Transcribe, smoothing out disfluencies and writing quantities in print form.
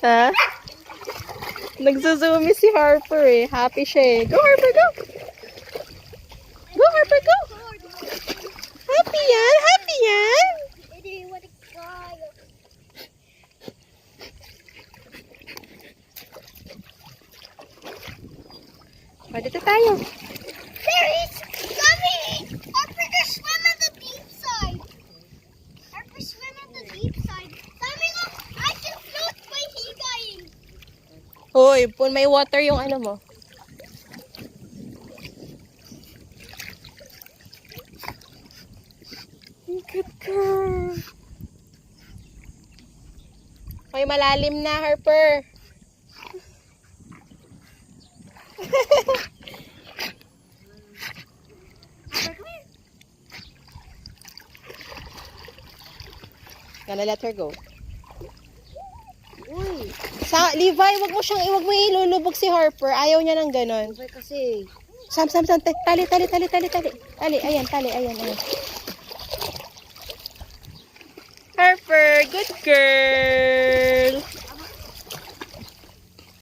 Ha? Nagzuzumi si Harper eh. Happy siya eh. Go Harper, go! Go Harper, go! Happy yan! Happy yan! O, dito tayo. There is coming! Harper just swim at the deep side. Harper swim at the deep side. Sabi nga, I can float by higayin. Hoy, may water yung ano mo. Good girl. Hoy, malalim na, Harper. Gonna let her go. Uy, Levi, wag mo ilulubog si Harper. Ayaw niya ng ganon. okay kasi. Sam, tali. Ayan. Harper, good girl.